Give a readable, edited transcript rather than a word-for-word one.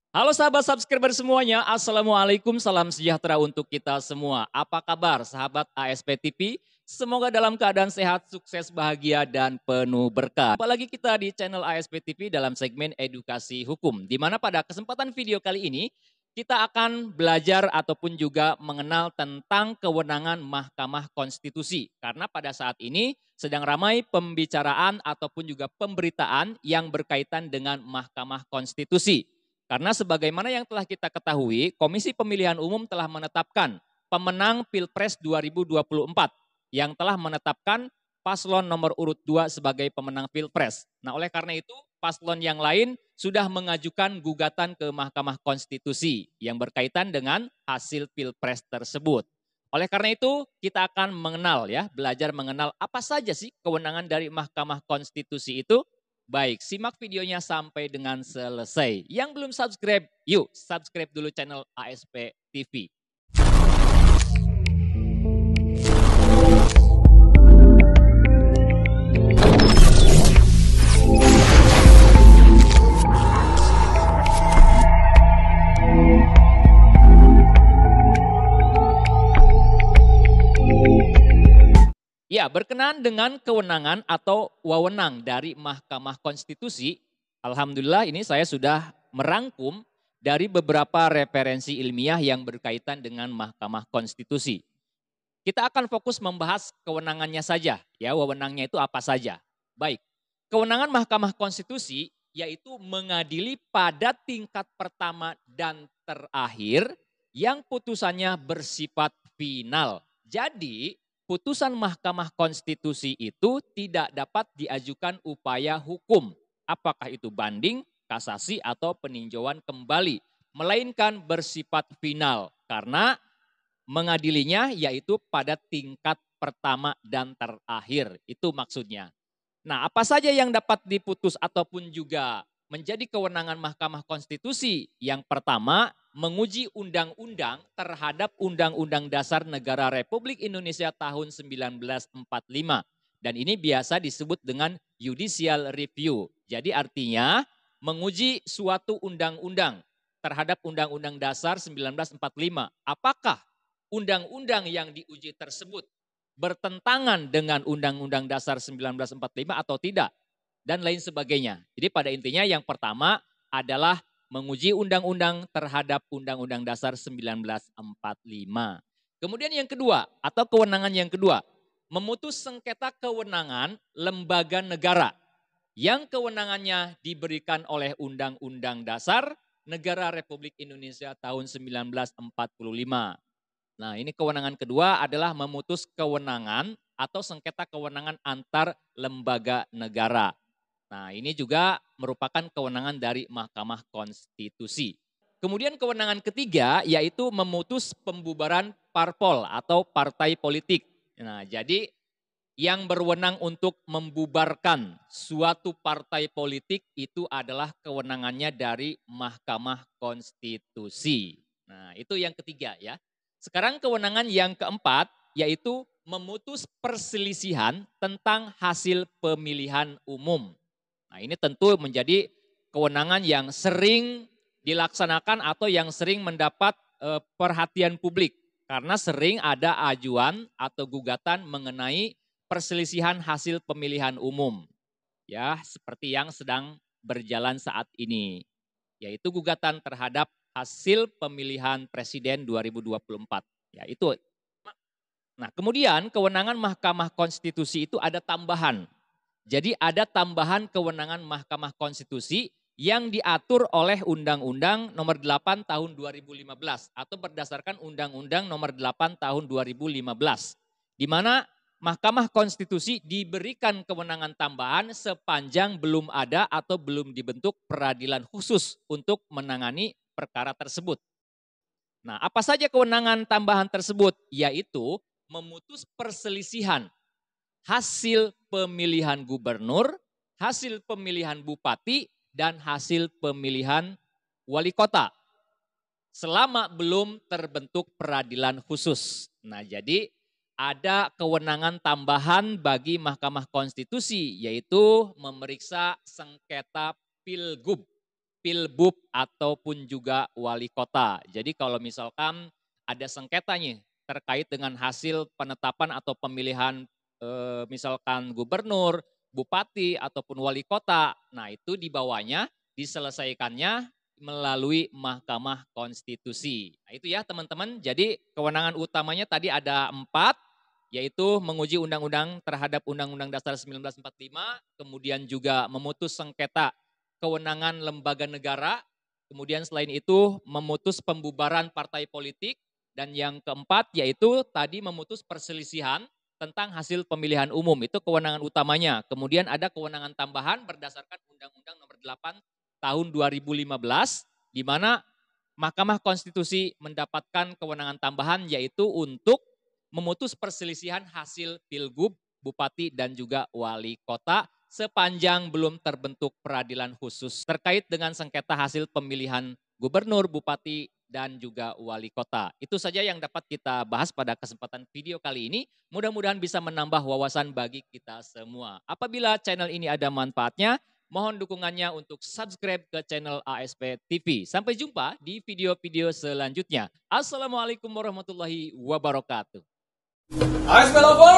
Halo sahabat subscriber semuanya, Assalamualaikum, salam sejahtera untuk kita semua. Apa kabar sahabat ASP TV? Semoga dalam keadaan sehat, sukses, bahagia, dan penuh berkah. Apalagi kita di channel ASP TV dalam segmen edukasi hukum. Di mana pada kesempatan video kali ini, kita akan belajar ataupun juga mengenal tentang kewenangan Mahkamah Konstitusi. Karena pada saat ini sedang ramai pembicaraan ataupun juga pemberitaan yang berkaitan dengan Mahkamah Konstitusi. Karena sebagaimana yang telah kita ketahui, Komisi Pemilihan Umum telah menetapkan pemenang Pilpres 2024 yang telah menetapkan paslon nomor urut 2 sebagai pemenang Pilpres. Nah, oleh karena itu, paslon yang lain sudah mengajukan gugatan ke Mahkamah Konstitusi yang berkaitan dengan hasil Pilpres tersebut. Oleh karena itu, kita akan belajar mengenal apa saja sih kewenangan dari Mahkamah Konstitusi itu. Baik, simak videonya sampai dengan selesai. Yang belum subscribe, yuk subscribe dulu channel ASP TV. Ya, berkenaan dengan kewenangan atau wewenang dari Mahkamah Konstitusi, alhamdulillah ini saya sudah merangkum dari beberapa referensi ilmiah yang berkaitan dengan Mahkamah Konstitusi. Kita akan fokus membahas kewenangannya saja, ya, wewenangnya itu apa saja. Baik, kewenangan Mahkamah Konstitusi yaitu mengadili pada tingkat pertama dan terakhir yang putusannya bersifat final. Jadi, putusan Mahkamah Konstitusi itu tidak dapat diajukan upaya hukum. Apakah itu banding, kasasi, atau peninjauan kembali. Melainkan bersifat final. Karena mengadilinya yaitu pada tingkat pertama dan terakhir. Itu maksudnya. Nah, apa saja yang dapat diputus ataupun juga menjadi kewenangan Mahkamah Konstitusi? Yang pertama, menguji undang-undang terhadap Undang-Undang Dasar Negara Republik Indonesia tahun 1945. Dan ini biasa disebut dengan judicial review. Jadi artinya menguji suatu undang-undang terhadap Undang-Undang Dasar 1945. Apakah undang-undang yang diuji tersebut bertentangan dengan Undang-Undang Dasar 1945 atau tidak, dan lain sebagainya. Jadi pada intinya yang pertama adalah menguji undang-undang terhadap Undang-Undang Dasar 1945. Kemudian yang kedua atau kewenangan yang kedua, memutus sengketa kewenangan lembaga negara yang kewenangannya diberikan oleh Undang-Undang Dasar Negara Republik Indonesia tahun 1945. Nah, ini kewenangan kedua adalah memutus kewenangan atau sengketa kewenangan antar lembaga negara. Nah, ini juga merupakan kewenangan dari Mahkamah Konstitusi. Kemudian kewenangan ketiga yaitu memutus pembubaran parpol atau partai politik. Nah, jadi yang berwenang untuk membubarkan suatu partai politik itu adalah kewenangannya dari Mahkamah Konstitusi. Nah, itu yang ketiga ya. Sekarang kewenangan yang keempat yaitu memutus perselisihan tentang hasil pemilihan umum. Nah, ini tentu menjadi kewenangan yang sering dilaksanakan atau yang sering mendapat perhatian publik karena sering ada ajuan atau gugatan mengenai perselisihan hasil pemilihan umum. Ya, seperti yang sedang berjalan saat ini, yaitu gugatan terhadap hasil pemilihan presiden 2024. Ya, itu. Nah, kemudian kewenangan Mahkamah Konstitusi itu ada tambahan. Jadi ada tambahan kewenangan Mahkamah Konstitusi yang diatur oleh Undang-Undang Nomor 8 Tahun 2015 atau berdasarkan Undang-Undang Nomor 8 Tahun 2015, di mana Mahkamah Konstitusi diberikan kewenangan tambahan sepanjang belum ada atau belum dibentuk peradilan khusus untuk menangani perkara tersebut. Nah, apa saja kewenangan tambahan tersebut? Yaitu memutus perselisihan hasil pemilihan gubernur, hasil pemilihan bupati, dan hasil pemilihan wali kota selama belum terbentuk peradilan khusus. Nah, jadi ada kewenangan tambahan bagi Mahkamah Konstitusi, yaitu memeriksa sengketa pilgub. pilbub ataupun juga wali kota. Jadi kalau misalkan ada sengketanya terkait dengan hasil penetapan atau pemilihan misalkan gubernur, bupati ataupun wali kota, nah itu di bawahnya diselesaikannya melalui Mahkamah Konstitusi. Nah itu ya teman-teman, jadi kewenangan utamanya tadi ada 4, yaitu menguji undang-undang terhadap Undang-Undang Dasar 1945, kemudian juga memutus sengketa kewenangan lembaga negara, kemudian selain itu memutus pembubaran partai politik, dan yang keempat yaitu tadi memutus perselisihan tentang hasil pemilihan umum, itu kewenangan utamanya. Kemudian ada kewenangan tambahan berdasarkan Undang-Undang Nomor 8 tahun 2015, di mana Mahkamah Konstitusi mendapatkan kewenangan tambahan yaitu untuk memutus perselisihan hasil pilgub, bupati, dan juga wali kota sepanjang belum terbentuk peradilan khusus terkait dengan sengketa hasil pemilihan gubernur, bupati, dan juga wali kota. Itu saja yang dapat kita bahas pada kesempatan video kali ini. Mudah-mudahan bisa menambah wawasan bagi kita semua. Apabila channel ini ada manfaatnya, mohon dukungannya untuk subscribe ke channel ASP TV. Sampai jumpa di video-video selanjutnya. Assalamualaikum warahmatullahi wabarakatuh. ASP Lover!